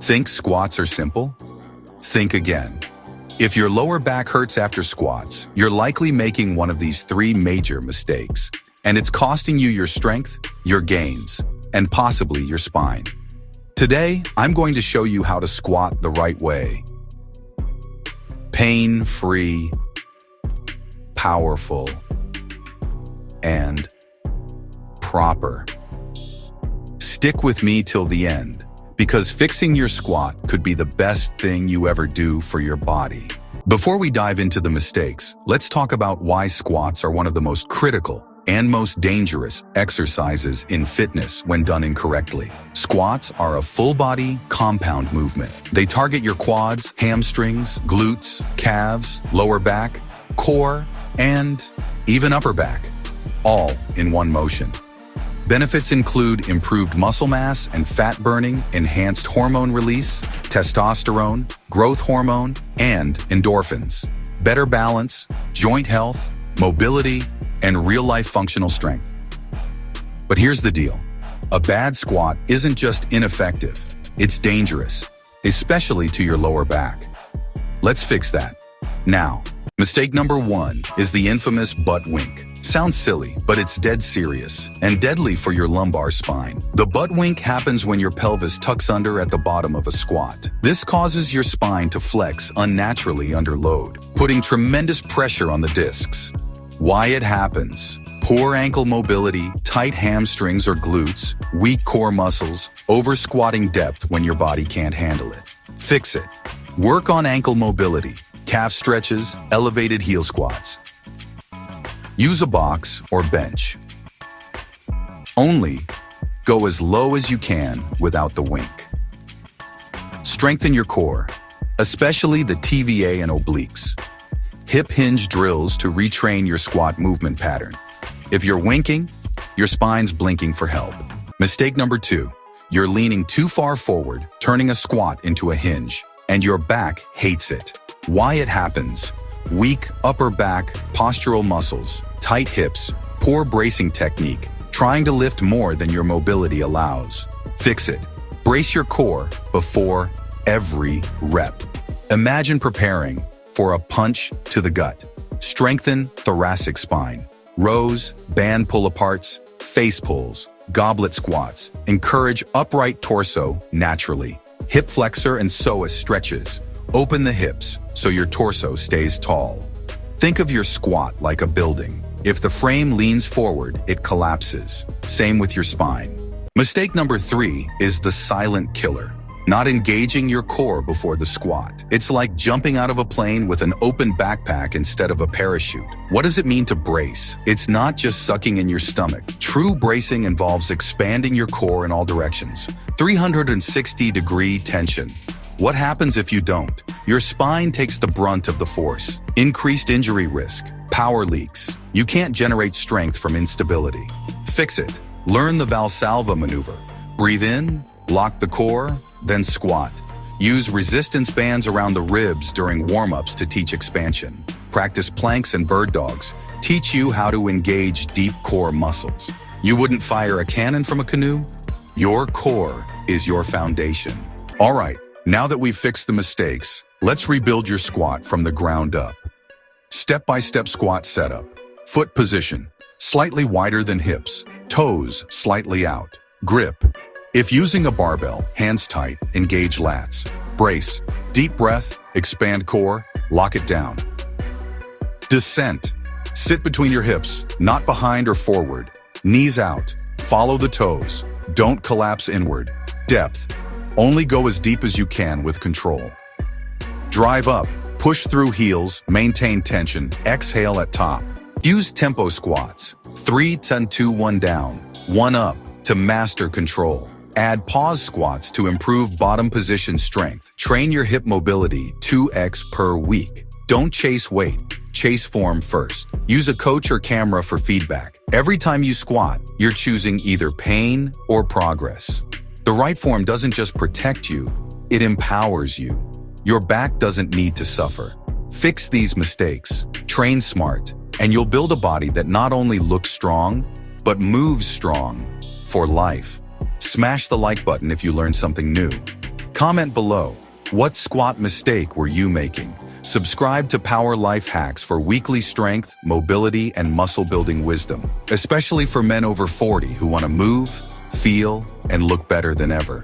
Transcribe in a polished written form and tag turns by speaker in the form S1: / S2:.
S1: Think squats are simple? Think again. If your lower back hurts after squats, you're likely making one of these three major mistakes, and it's costing you your strength, your gains, and possibly your spine. Today, I'm going to show you how to squat the right way. Pain-free, powerful, and proper. Stick with me till the end, because fixing your squat could be the best thing you ever do for your body. Before we dive into the mistakes, let's talk about why squats are one of the most critical and most dangerous exercises in fitness when done incorrectly. Squats are a full-body compound movement. They target your quads, hamstrings, glutes, calves, lower back, core, and even upper back, all in one motion. Benefits include improved muscle mass and fat burning, enhanced hormone release, testosterone, growth hormone, and endorphins, better balance, joint health, mobility, and real-life functional strength. But here's the deal. A bad squat isn't just ineffective, it's dangerous, especially to your lower back. Let's fix that. Now, mistake number 1 is the infamous butt wink. Sounds silly, but it's dead serious and deadly for your lumbar spine. The butt wink happens when your pelvis tucks under at the bottom of a squat. This causes your spine to flex unnaturally under load, putting tremendous pressure on the discs. Why it happens? Poor ankle mobility, tight hamstrings or glutes, weak core muscles, over-squatting depth when your body can't handle it. Fix it. Work on ankle mobility, calf stretches, elevated heel squats. Use a box or bench. Only go as low as you can without the wink. Strengthen your core, especially the TVA and obliques. Hip hinge drills to retrain your squat movement pattern. If you're winking, your spine's blinking for help. Mistake number 2, you're leaning too far forward, turning a squat into a hinge, and your back hates it. Why it happens? Weak upper back, postural muscles, tight hips, poor bracing technique, trying to lift more than your mobility allows. Fix it. Brace your core before every rep. Imagine preparing for a punch to the gut. Strengthen thoracic spine. Rows, band pull-aparts, face pulls, goblet squats. Encourage upright torso naturally. Hip flexor and psoas stretches. Open the hips so your torso stays tall. Think of your squat like a building. If the frame leans forward, it collapses. Same with your spine. Mistake number 3 is the silent killer. Not engaging your core before the squat. It's like jumping out of a plane with an open backpack instead of a parachute. What does it mean to brace? It's not just sucking in your stomach. True bracing involves expanding your core in all directions. 360-degree tension. What happens if you don't? Your spine takes the brunt of the force. Increased injury risk, power leaks. You can't generate strength from instability. Fix it. Learn the Valsalva maneuver. Breathe in, lock the core, then squat. Use resistance bands around the ribs during warm-ups to teach expansion. Practice planks and bird dogs. Teach you how to engage deep core muscles. You wouldn't fire a cannon from a canoe? Your core is your foundation. All right. Now that we've fixed the mistakes, let's rebuild your squat from the ground up. Step-by-step squat setup. Foot position, slightly wider than hips. Toes slightly out. Grip. If using a barbell, hands tight, engage lats. Brace. Deep breath, expand core, lock it down. Descent. Sit between your hips, not behind or forward. Knees out. Follow the toes. Don't collapse inward. Depth. Only go as deep as you can with control. Drive up, push through heels, maintain tension, exhale at top. Use tempo squats, 3, 10, 2, 1 down, 1 up to master control. Add pause squats to improve bottom position strength. Train your hip mobility 2x per week. Don't chase weight, chase form first. Use a coach or camera for feedback. Every time you squat, you're choosing either pain or progress. The right form doesn't just protect you, it empowers you. Your back doesn't need to suffer. Fix these mistakes, train smart, and you'll build a body that not only looks strong, but moves strong for life. Smash the like button if you learned something new. Comment below. What squat mistake were you making? Subscribe to Power Life Hacks for weekly strength, mobility, and muscle-building wisdom, especially for men over 40 who want to move, feel, and look better than ever.